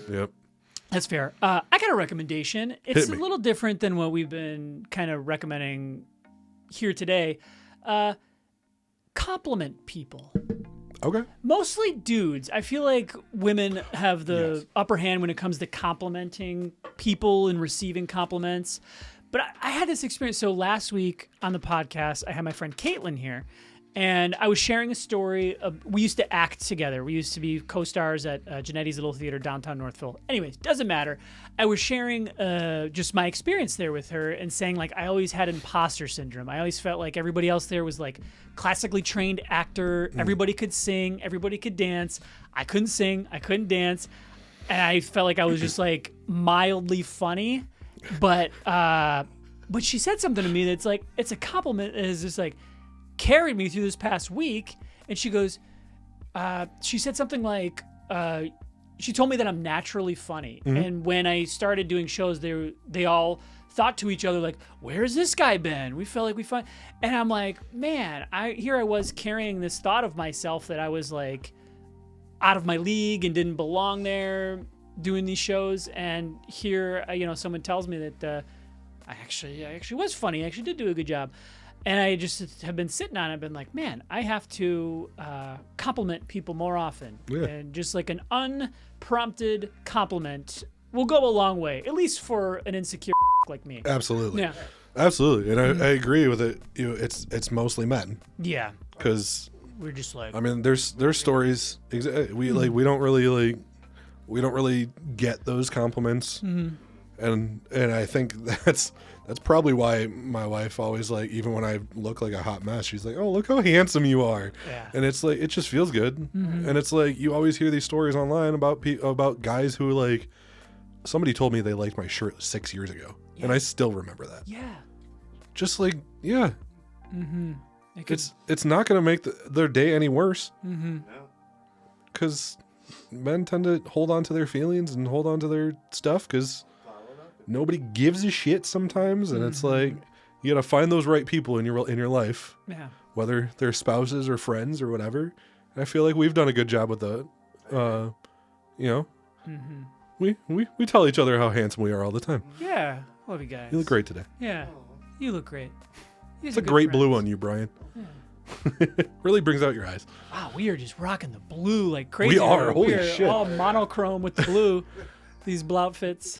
Yep. That's fair. I got a recommendation. It's a little different than what we've been kind of recommending here today. Compliment people. Okay. Mostly dudes. I feel like women have the upper hand when it comes to complimenting people and receiving compliments. But I had this experience. So last week on the podcast, I had my friend Caitlin here. And I was sharing a story. We used to act together. We used to be co-stars at Genetti's Little Theater downtown Northville. Anyways, doesn't matter. I was sharing just my experience there with her and saying, like, I always had imposter syndrome. I always felt like everybody else there was, like, classically trained actor. Everybody could sing. Everybody could dance. I couldn't sing. I couldn't dance. And I felt like I was just, like, mildly funny. But she said something to me that's, like, it's a compliment. It's just, like, carried me through this past week. And she goes, she said something like, she told me that I'm naturally funny. Mm-hmm. And when I started doing shows, they all thought to each other, like, where's this guy been? We felt like we find. And I'm like, man, here I was carrying this thought of myself that I was, like, out of my league and didn't belong there doing these shows. And here, someone tells me that I actually was funny. I actually did do a good job. And I just have been sitting on it. I've been like, man, I have to compliment people more often. Yeah. And just like an unprompted compliment will go a long way, at least for an insecure like me. Absolutely. Yeah. Absolutely. And I agree with it. It's mostly men. Yeah. Because we're just like, I mean, there's stories. We don't really get those compliments. Mm-hmm. And I think that's probably why my wife always, like, even when I look like a hot mess, she's like, oh, look how handsome you are. Yeah. And it's like, it just feels good. Mm-hmm. And it's like, you always hear these stories online about guys who, like, somebody told me they liked my shirt 6 years ago. Yeah. And I still remember that. Yeah. Just like, yeah. Mm-hmm. It's not going to make their day any worse. Mm-hmm. Because men tend to hold on to their feelings and hold on to their stuff because nobody gives a shit sometimes, and it's like you gotta find those right people in your life, whether they're spouses or friends or whatever. And I feel like we've done a good job with that. We tell each other how handsome we are all the time. Yeah, love you guys. You look great today. Yeah, you look great. It's a great blue on you, Brian. Yeah. Really brings out your eyes. Wow, we are just rocking the blue like crazy. We are. Holy shit! All monochrome with the blue. These blue outfits.